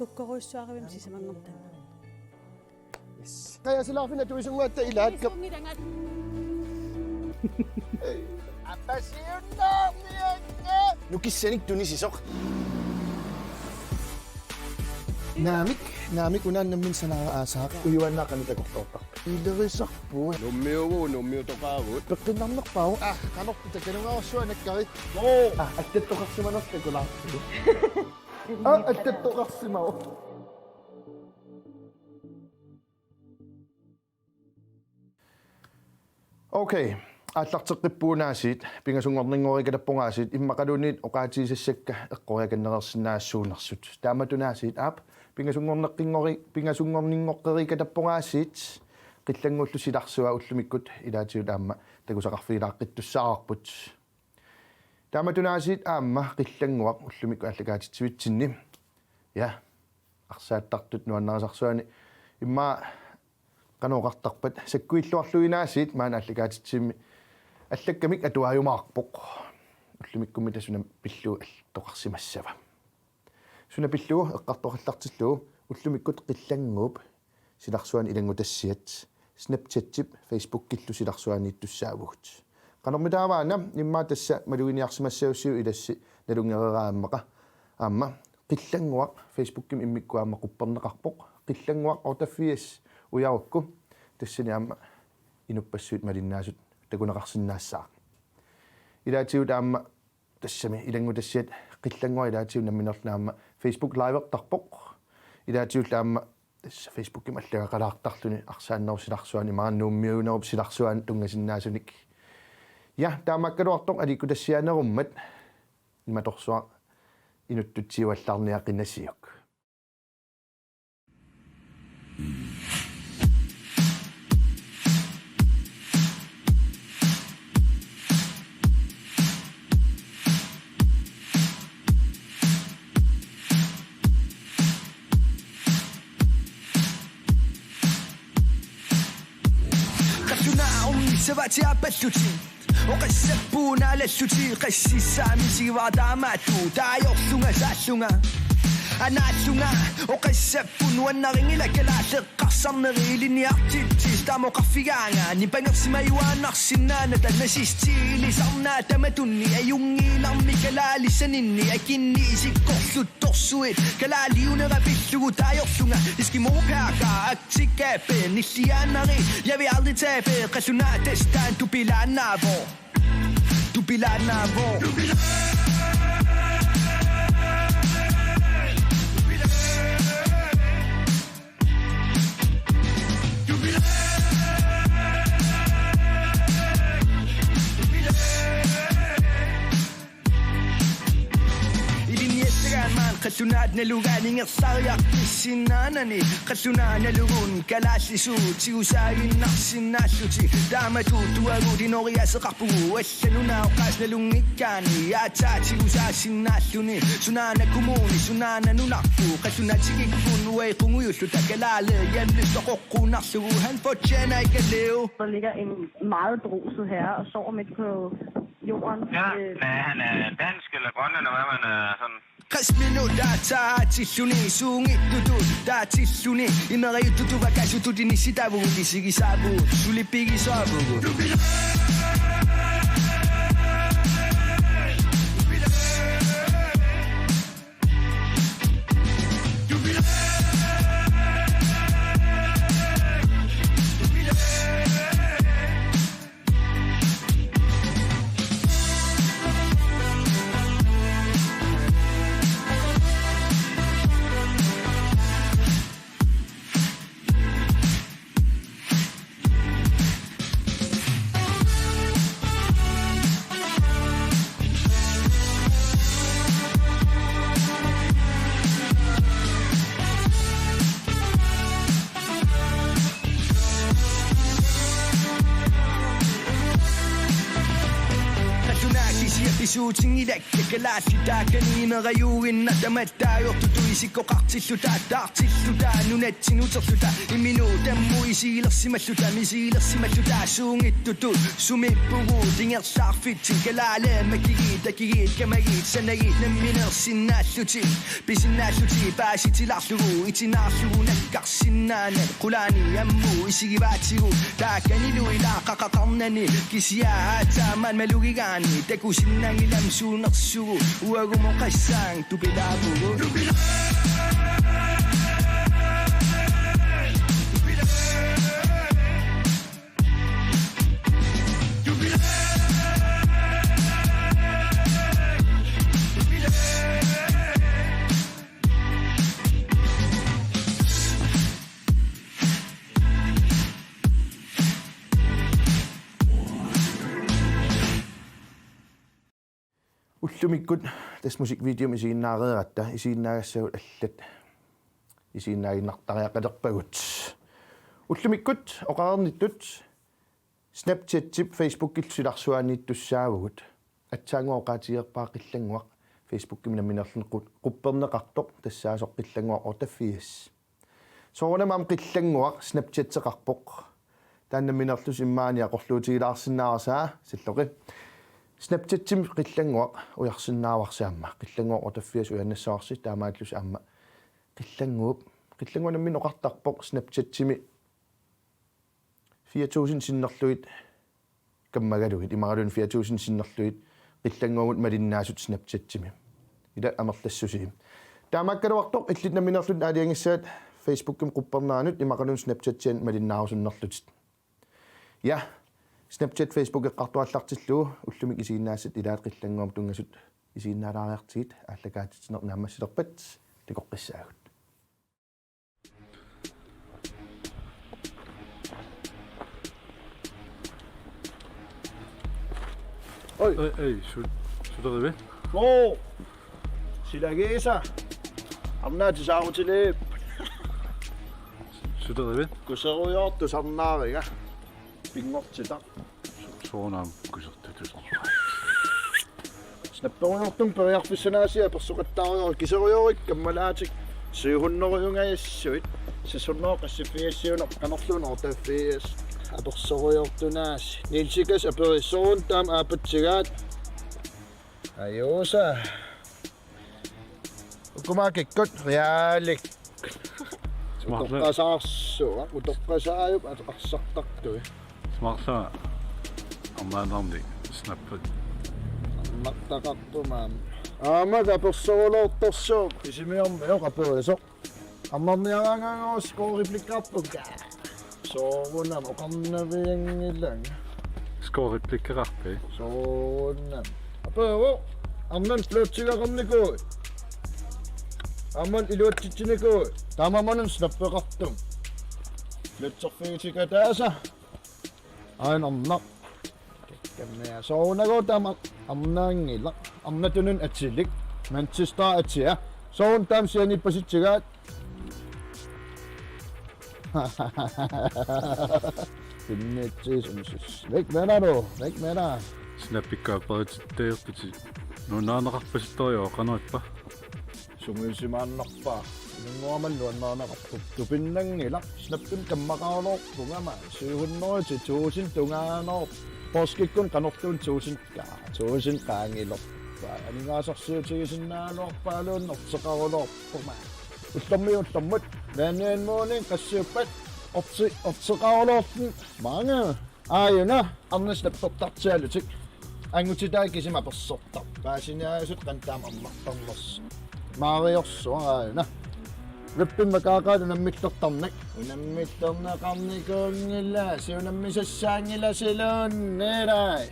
Kukkuruissuaravim sisamangortan. Yes. Kaya sila pinatuisunguatta ilahat ka. Nukissanik tunisisok. Naamik unan namin sa nakaasak. Uyuan na kami takok-topak. Ilarisak po. Numeo to kagot. Pagkinamak pa ako. Kanok, takinong ako siya, nagkarit. Oo! At dito kasi manos, teko lang. At dito kasi mao. Okay. Atlaqteqqip puunaasit pingasungorninngori kalappungaasiit immakadunit oqaatiisasakka eqqoriakanneqersinnaassuunersut taamatunaasiit aap pingasungorningoqqeri kalappungaasiit qillangullu silarsua ullumikkut ilaatiut aamma tagusaqarfiilaaqqittussaaqarput taamatunaasiit aamma qillanguaq ullumikku allakaatitsivitsinni ja arsaattartut nuannarasarsuani imma qanoqartarpat sakkuilluarluinaasiit maana allakaatitsimmi allakkamik atuajumaarpoq ullumikkumita suna pillu toqarsimassava suna pillu eqqartoqallartillu ullumikkut qillanguup silarsuan ilangutassiat Snapchat-tip Facebook-killu silarsuaniittussaavugut qanormitaavaana imma tassa maluiniarsimassaussiu ilassi nalungereraammaqa aamma qillanguaq Facebook-kim immikkuaamma qupperneqarpoq qillanguaq ortaffias ujarukku tassani aamma inuppassuut malinnaasut takunaqarsinnaassаа ilaatiut aamma tassami ilangutassiat qillangua ilaatiut namminerlaamma Facebook live-ertarpoq ilaatiut aamma tassa Facebook-kim allagaqalaartarluni arsaannersilarsuani marannuummiunerup silarsuan tungasinnaasunik ja taamakkaluartoq alikutassianerummat imatorsuaq inuttutsiuallarniaqinnassiuk سبعتي عبالتوتي وقسبونا على التوتي قسي سامي سيوا داماتو تايو سونغا ساسونغا أنا سونغا وقسبون ونغيني لك العشق قصم نغيلي نيارتيتي ستامو قفيانا نبانغ سمايوانا سنانا تنسيستي لي سامنا تمتوني أيوني لامي كلالي سنيني أكيني سيكو سوتوسويت كلالي ونغابيسو تايو سونغا اسكيمو كاكا أكتيكابي نسيانا غي يبي aldrig tabe Resultatet du biler navo Du biler navo Kasunad na luganing aksaryak isinanani Kasunad na lugun kalasisu Tiusarin naksinasuti Damatutuaru dinoria sa kapu Esanuna ukas na lungikani Ata tiusasin nasuni Sunana kumuni sunana nunakpu Kasunad sigikpun uay kunguyuslu takalale Hjemløst og rukkunaksu Han fortjener ikke at leve Der ligger en meget beruset herre og sover midt på jorden. Ja, men han er dansk eller grønland, eller hvad man er sådan. Kasmino data tisuni sungi tutu da tisuni imari tutu bakashu tutu ni sitabu disigi sabu suli pigi sabu Suuting ilak kalasi ta kanina kayuin na damat tayo tutuloy Isikoqartilluta taartilluta nunatsinguterluta iminu tammu isiilersimalluta misiilersimalluta suungittutu sumippugu tingersaarfitsi kalaalaamakigi takigi kamagi sanagi namminersinnaalluti pisinnaалluti paasitilarlugu itinaarlugu nakkarsinnaana qulaani ammu isigivaatigu taakanilu ilaaqaqaqarnani kisiaa taamaan malugigaani takusinnangilam suunersugu uagumoqassaan tupilaavugu Ullumikut tas musikvideo isiinnaarieratta isiinnaagassavut allat isiinnaaginnartariaqalerpagut ullumikut oqaarnittut Snapchat-tip Facebook-il silarsuaaniittussaavugut atsaanguoqaatigerpaa qillanguaq Facebook-kimina minerlun qupperneqartoq tassaasoq qillanguaq ortaffias soorunamaam qillanguaq Snapchat-teqarpoq taanna minerlus immaani aqorluutigilaarsinnaarasaa silloqi Snapchat-tim qillanguaq ujarsinnaavaarsaamma qillanguaq ortaffias uyannassaaarsi taamaallus aamma qillanguanammin oqartarpoq Snapchat-timi 4000 sinnerluit kammagaluit imagalun 4000 sinnerluit qillanguamut malinnaasut Snapchat-timi ila amerlassusiim taamaakkaluartoq illitnaminerlut aaliangissaat Facebook-kim quppernaanut imagalun Snapchat-tian malinnaarusunnerlutit ja Snapchat Facebook eqqartuallartillugu ullumik isiinnaassit ilaat qillanguam tungasut isiinnaalaariartigit ааллакаатитинер нааммассилерпат ликоққиссаагут Ey, slutter det ved? Åh, silagesa. Amnaati saarutileep. Slutter det ved? Kuseruyortu sarnaariga. Pingortita. Soonam kusertutus. Snapperuyortum periarfissanaasiа persuqattaarior kiseruyorik kammalaatik 700 sisurnoo qassifiassiuner qanerluunor taffias apersoruyortunaas nilsikas aperissuun taam aapatsigaat ajuusa ukumakikkut reaalik utoqqasaarsuga utoqqasaayup arsartartui Smartsa ammaanarni snappet. Naqtaqartumaam aamaga persorulortorsuuq isimiormiuqapuuliso аммарниараангаангорус коорипlikkaarpukka соорунам оқарнавиангилlang Skåreplikkerarpi. соорунам апоо амман флотсигаақарникуу амман илуатситсиникуу таамаманун снаппеқартум флотсерфигитикатааса айнарна кеккаммиа соорунагоо таама амнаангила амнатунун атсилик Manchester атсиа соорун таам сианиппаситсигаат Pinnetsis væk med dig du, væk med dig. Snappikkaaparitit nunaanaqarpasittorio qanoippa. Sumisimaannarpa. Inunguamalluannaanaqarpu. Tupinnangila. Snappim kammaqaarlorpungama. 700 til 1000 tungaanor. Porskikkun qanortuun 1000 ka. 1000 qaangilorpa. Aningaasarsiutigisinnaanorpaaluun orseqarulorpuma. Ullermiullammut. Naanianmuunin qassiuppat. Opseqarulorpun. Mange. Aajuna. Arnasnappertartialutik. Angutidaakisima persortar. Paasiniaasut qantaam ammartarners. Maariorsuaraajuna. Rippimakaaqaat unammittortarnak. Unammittornaqarnikuungilla. Siunammisassaangila siluun. Neerai.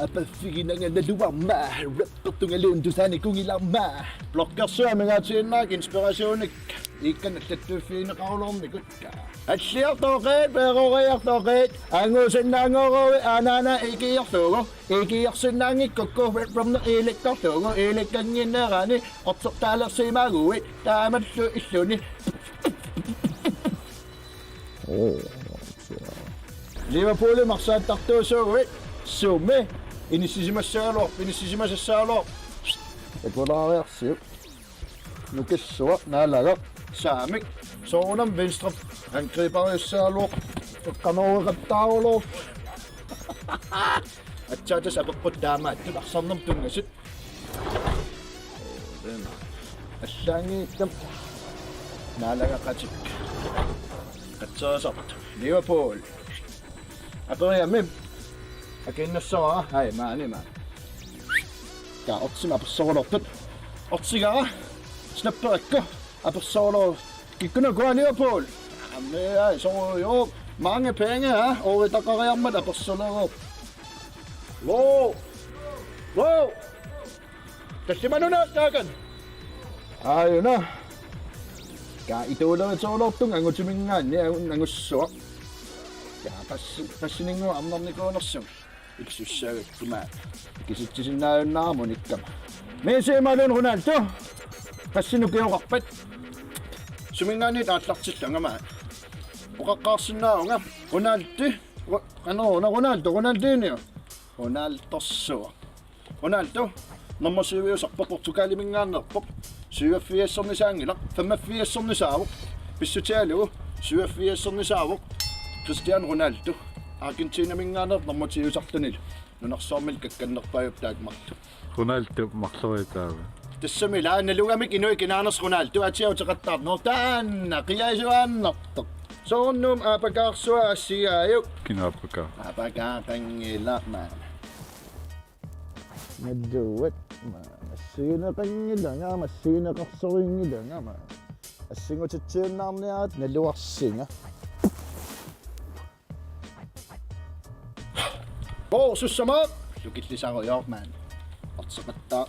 Apaffiginangaluamma. Rappertungaluuntusaanikungilamma. Blokkersuamigaatiinnaak inspirationik. Ikkanallattuuffiineqarulornikukka. Alliartoqeet peeroriartoqeet anguusinnaangorowi anaana ikiartuugu ikiarsinnaangikkukku from the ilikkartuugu ilikkanginnerani orsortaalersiimaaguwi taamallu illuni Liverpool marsaattartuusuuguit suumi Inissisimassaaloor, inissisimassaaloor. Ekolaariarsiu. Nukissua naalaga saamik. Soonam venstre angribariussaaluor. Qanoeqattaarulor. Atsaata sapeqqut taamaattu tungasit. Assaangiittam naalaga qatik. Qatsaasart Liverpool. Aperiamim. Akinnassara hai maani. Ka otsima persoorlortut. Otsigaa snapperakka apersoorlor kikkuna kua Liverpool. Amme så jo mange penge og der går med der persoorlor. Wow. Det skal man nu nakken. Ayun. Ka ito lang sa lortung ang utsimingan niya ang usso. Ja, passiningua amnorni koonnersu. Iksussaagak tuma. Ikisittisinnaayunnaarmunikkama. Meesiimalun Ronaldo. Passinukiuqarpat. Sumingaani taatlartillangama. Oqaqqaarsinnaarunga Ronaldo. Ronaldinio. Ronaldo. Nammassuviusarpa Portugalimingaannerpop. 87 saangilaq 85 saavuk. Pissutialugu 87 saavuk. Cristiano Ronaldo. Argentina mingaanner nammatiyusartanil. Nunarsoormil kakkannerpaayup taakmartu. Ronaldo maqloriitaava. Tassamila nalugamik inui kinaaners Ronaldo atiauteqattaarnor taanna qiyaisuaannartoq. Soornum apakaarsua assigaayuk. Kinaapaka. Apakaaqangila maan. Naduwat maan. Assiginaqangilanga massiginaqarsoringilanga maan. Assingutitsiunnaarniaat naluarsinga. Sussamaa lukillisaaruyoor maan. Artseqattaa.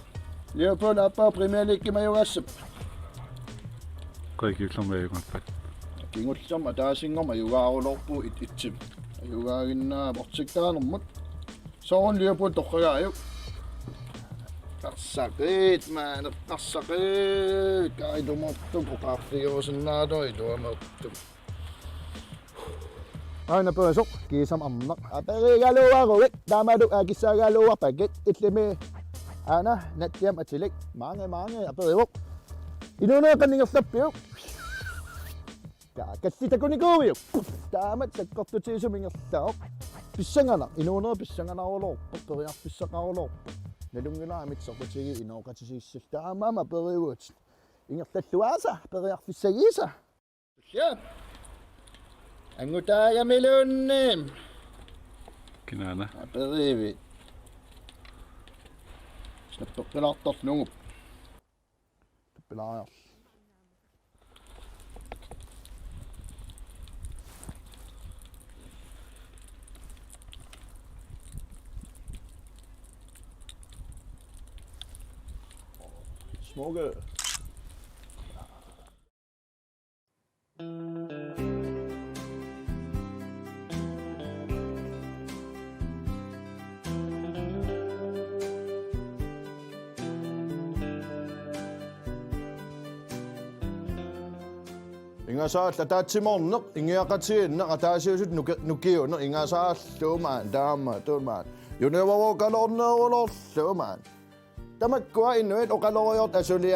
Liverpool appa Premier League majugassap. Kaikillermajugappat. Kingullama taasingorma jugaarulorpu itsim. Ajugaaginnaa portsiktaanermut. Soorun Liverpool toqqagaajuk. Qarsaqit maan, qarsaqit. Kaidumortum uqaarfiusinnaado iduamertum. Aina pöösoq kiisam amnaq. Aperigaluaruit tamaduk akissagaluarpakit itlimi. Ana nattiam atilik mange aperivoq. Inuneqanningerlappiuk. Kassitakunikiuviuk. Taamat sakkortutiisumingerlaoq. Pissangana pissanganarulorpu periarpissaqarulorpu. Nalungilaamit soqutigi inooqatisiissal taamaama perivuut. Ingerlalluaasa periarfissagiisa. Ja. Angutaagamelunnim. Kinaana. Aperivi. Snappeqqilaartornungup. Pilaajor. Smoke. Ingasaalla taatsimorneq ingiaqatiginneq ataasiusut nukiuneq ingasaalluumaan taamma tuumaan yunevavuukalorneerulorluumaan tamakkua innuit oqaloriort asuuli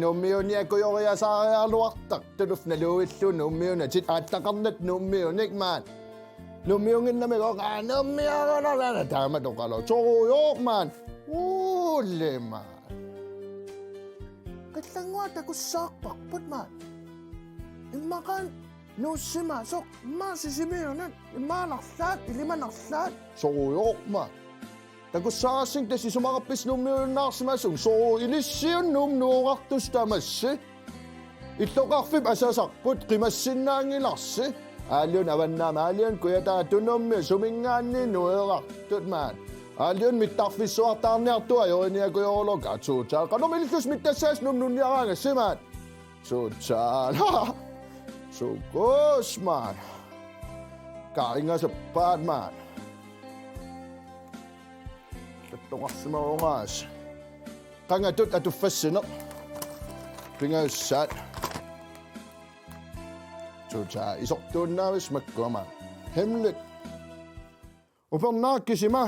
nummiuniakujoriasaariarluartaq tulufnaluillu nummiunatit aattaqarnat nummiunik maan nummiunginnamik oqaa nummiarularlana taama toqalo toruyoq maan ullimaan Katlangwata ko sakpakpot man. Imakan nussima sok masisimiyonan imanaklat ilimanaklat soyok man. Tagusasing tesi sumakapis numiyonnarsmasung so ilissiyun numnuuqartustamassi. Itlokaqfip asasaqput qimassinnaangilarsi. Aaliun avannaama aaliun kuyataatunnummi sumingaanni nueqartut man. Alion mittarfissuartaarniartua yoriniakuyorologa suutaal qanomiltus mittassaas numnunniaraanga simaat suutaal sukus maan kaaringasappaat maan tattoqarsimarugaas qangatut atuffassineq pingaussaat suutaal isortuunnaavis makkua maan hemlet Upernaakisima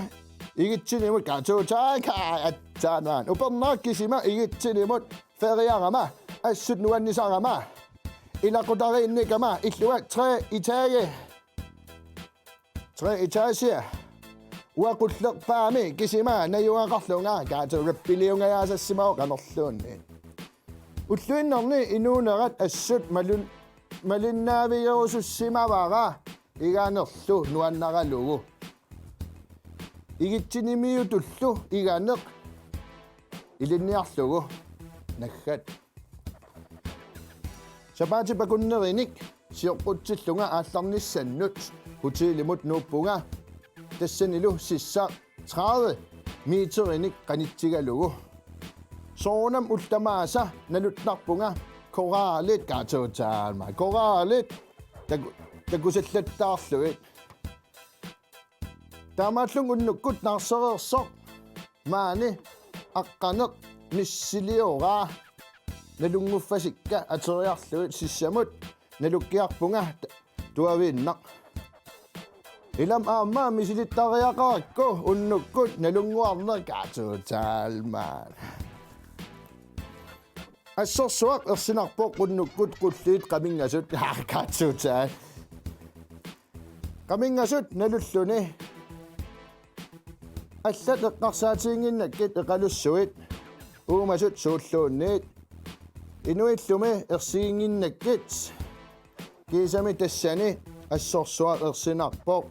igitsinimut kaatuutaakaatsaanaan. Upernaakisima igitsinimut feriarama assut nuannisarama. Ilaqutariinnikama illuat 3 etage. 3 etager. Uaqullerpaami kisima najuaqarlunga kaatuurippiliungajaasassimao qanerluunni. Ulluinnerni inuunerat assut malinnaavigurusussimavara igaanerlu nuannaralugu. Igitsinimiutullu igaaneq ilinniarlugu naggat. Sapaati pakunnerinik siorqutsilluga aallarnissannut hutiilimut nuuppunga tassanilu sissa 30 meterinik qanitsigalugu. Soonam ultamaasa nalutnarpunga koraalit kaatuutaalma koraalit takusallattaarluit taamaallung unnukkut narsereersoq maani aqqaneq missiliuraa nalunguffasikka ateriarluit sissamut nalukkiarpunga tuaviinnaq ilam aammaa misilittariaqarakku unnukkut nalunguarner kaatuutaalmaan assorsuaq ersinarpoq qunnukkut qulliit qamingasut kaatuutaal qamingasut nalulluni аллат эққарсаатиингиннаккит эқалуссуит уумасут сууллуунниит инуиллуми ерсигингиннаккит кисами тассани ассорсуақ ерсинарпоқ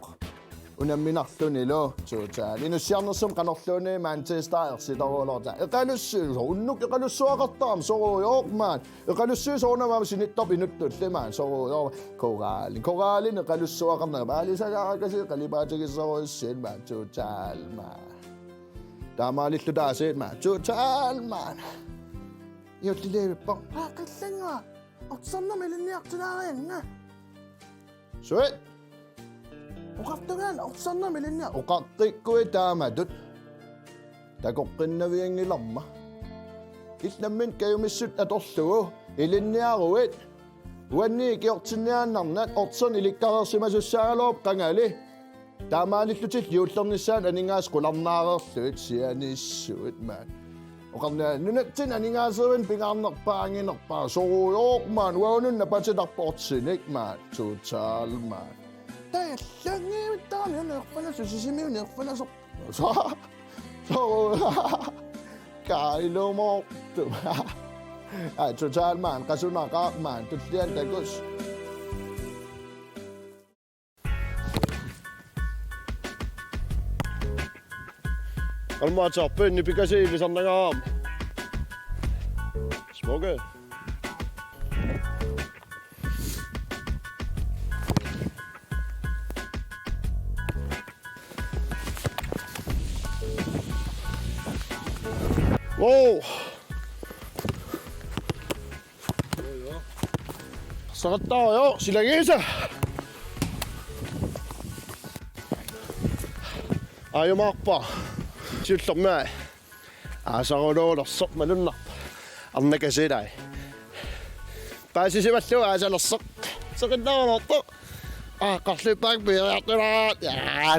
унамминарлунилу туутаал инуссиарнерсум канерлууни маантестаа ерситоруулорта эқалуссуу уннук эқалуссуақартаам соруйоормаан эқалуссуу соорнамаам синиттоп инуттуллимаан соруйоо коралин эқалуссуақарнаа маалисагааракаси қалибаатигиссоруиссиин маан туутаалмаа таамаалиллу таасиит маан туутаалмаан иоттилеевиппо қиллангаа орсарнамилинниартилаарианга суит Uqartugaan orsanna milinnia uqartikkui taamatut takoqqinnaviangilarma illammin kayumissut atorlugu ilinniaruit uanni kiortinniaannarnat orsan ilikkareersimasussaagaloop qangali taamaalillutil juullernissaan aningaas qularnaareerluit sianissuit maan uqarnaa nunatsin aningaasevin pingaarnerpaanginerpaa soruyoormaan uaunun napatitarportsinik maan tuutaalmaan Tällängivittaan nerfana sisimiu nerfana so kailomortu totalmaan qasunaqaarmaan tullian takus Almaatsaarpunni pikasiilisarnagaam Smoke Wow! Sakattaa joo, sillä kesä. Aio mappaa. Syltä mä. Sarodolla sopmelunna. Anneke sidai. Pääsisivät jo äsälassa. Sakattaa otto. Kasli päkpiä.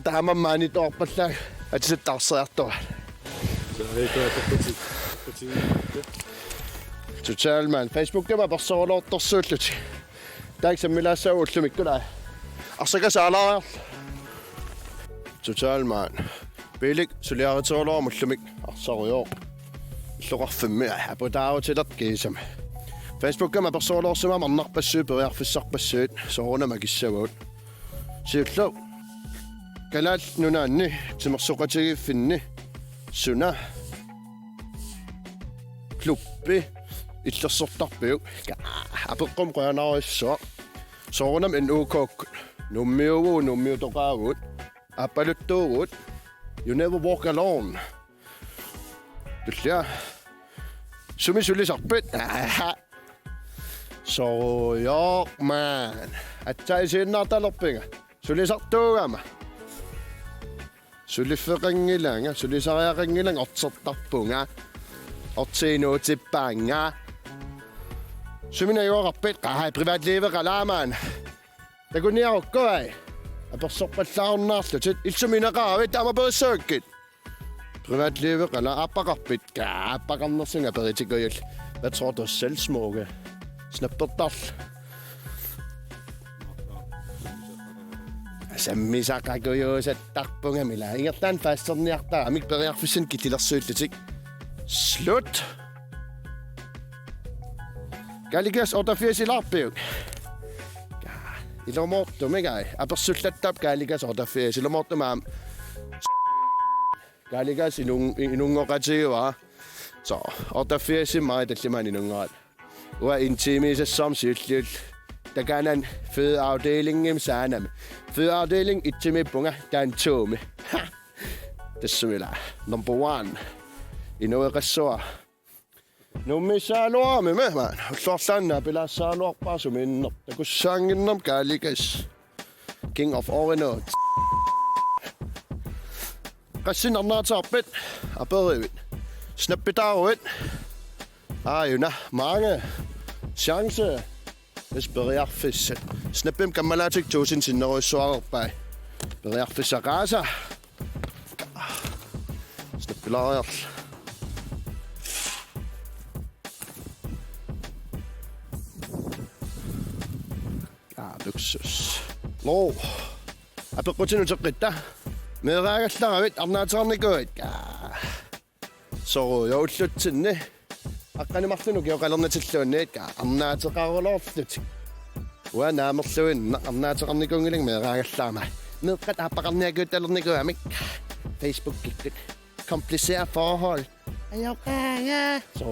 Tämä mä niin toppassa. Et sit taas ajattua. Totalmaan Facebook-kama persoonalortorsuulluti taaksammilaassaaullumikkulaa arsakasaalaar totalmaan pilik suliaritoorlormullumik arsarujoo illuqarfimmi aputaavutilat kiisama Facebook-kama persoonalorsuma marnarpassuu periarfissarpassuut sorunama kissaguut siullu kalaal nunaanni timersuqatigiffinni suna klubbi illersortarpiu apeqqum qoyanarissua soorunam en ukok nummiutoqaagut appaluttuugut you never walk alone tullia sumi sulisarpit soruyoormaan atsaisiinnaartalerpinga sulisartuugama Suliffeqangilanga sulisariaqangilang ortsertarpunga ortsiinuutippaanga sumina juaqarpit qaha privatlive qalaamaan takuniarukkuai apersorpallaarnaarlut ilsuminaqaavit amaperissaakit privatlivet eller appaqarpit appaqarnersunga peritikuyul hvad tror du selvsmukke snappertal sammisaqakujuusat tarpungamila ingertaan fasterniartaa amik periarfissan kitilersuullutik slut Galligas 88 ilarpiuk ilomortumigai apersullattap Galligas 88 ilomortumaam Galligas inungoqatiua så 88 mai talliman inungaat ua intimisassom syulliul takanan fødeafdelingen saanam fødeafdeling ittimippunga taantuumi tassumila number 1 inueqassua nummisaaluarmi man ullorlanna pilassaaluarpaasuminner takussaanginnam Galligas King of Orinoat qassinarnaataarpit aperivit snappitaaruit ajuna mange chance hvis beriarfissat snappim kammalatik tusin sinneruissuarerpai beriarfissaqaasa snappilariarl luksus lo apequtinuteqqitta meeraagallarabit arnaataarnikuit so youllutinni aqqanimarlunu kioqalernatilluunniit arnaateqarulorlut ua naamerluinna arnaateqarnikungiling meeraaгаllaama meeqqat aapaqarniakuuttalernikuamik Facebook kikkut kompliceret forhold ajoqaanga so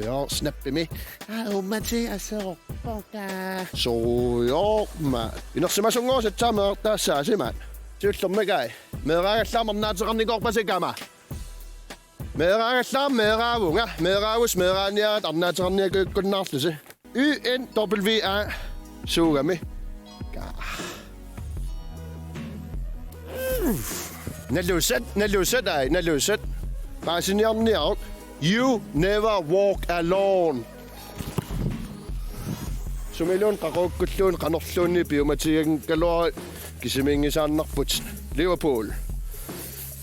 jo snappimi ummati aserorpoka so jo ma inersimasungoosatsameertaassaasiman tuullermigai meeraagallarma arnaateqarnikorpasikama meeraagallar meeraavunga meeraavus meeraaniarat arnaateqarniakuukkunnaarlusi UNWA suugami nalusat paasiniarniarut you never walk alone sumilun qaqookkulluun qanorluunni biomatiagin kalori kisimingisaannarput Liverpool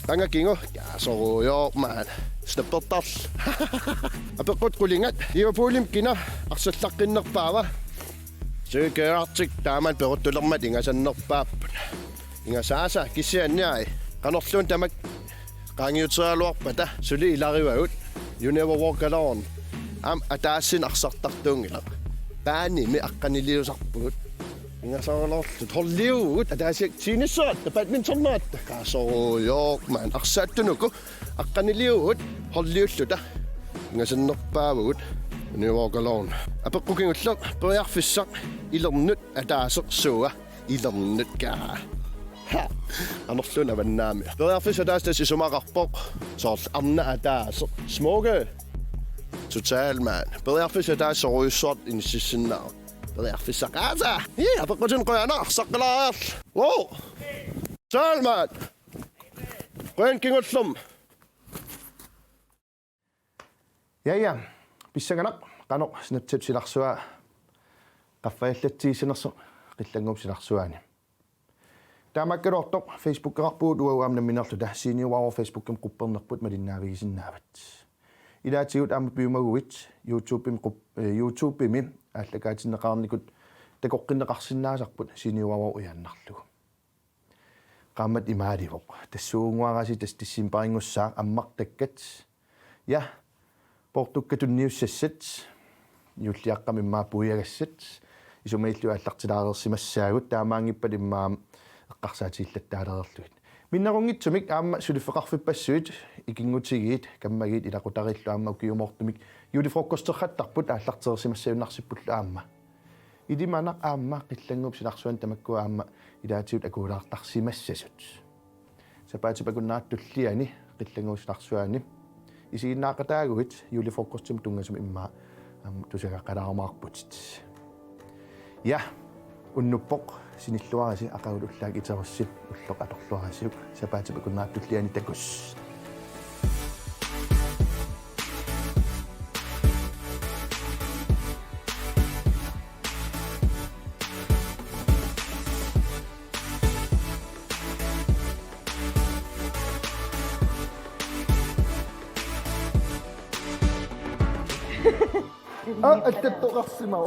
Tangakingo soruyo man snappertarl apeqqut qulingat Liverpoolim kina arsallaqqinnerpaava süükeartik taaman peruttulermat ingasannerpaappan ingasaasa kissianniai qanorluun tamak qaangiuterialuarpata suli ilarivagut you never walk alone am ataassin arsartartuungila paanimi aqqaniliusarpugut ingasaarlorlut horliugut ataasiak tiinissaat badmintonnaat kaasoruyo man arssaattunuku aqqaniliugut horliulluta ingasannerpaavugut you never walk alone apeqqukingulleq periarfissaq ilernut ataaseq suuga ilernut kaa anorluna vannaami periarfissa taastas isumaqarpoq soorl arna ataaseq smukke total man periarfissa taassoruyussort inississinnaaq periarfissaqaasa apeqqutun qoyana arsaqqilaaarl wow salman qoyan kingullum ja pissaganaq qanoq snapchat-silarsua qaffaillatsiisinerso qillangumsilarsuani taamakkalortoq Facebook-qarpuut uaamnamminerlu tassiiniuaro Facebook-im quppernerput malinnaavigisinnaavat ilaatigut aama piumaguit YouTube-imi ааллакаатиннеқарникут такоққиннеқарсинаасарпут синиуава уяаннарлугу qaammat imaaliwoq tassuunguarasi tastissimparingussаа аммартаккат я портуккатунниуссассат юллиаққамиммаа пуягассат исумаиллу аллартилаарерсимассаагут таамаангиппат иммаа эққарсаатииллаттаалерерлугит миннерунгитсумик аама сулиффеқарфиппассуит икингутигиит каммагиит илақутариллу аама укиумортумик юлифроккостерхаттарпут ааллартерсимассаюннарсиппуллу аама идиманақ аама қиллангуп силарсуан тамаккуа аама илаатиут акуулаартарсимассасут сапаатипакуннааттуллиани қиллангуусиларсуани исигиннаақатаагуит юлифроккостим тунгасум иммаа тусагаққалаармаарпутит я уннуппоқ синиллуараси ақагулуллаак итеруссит уллоқ аторлуарасиук сапаатипакуннааттуллиани такус Attetoqarsimau.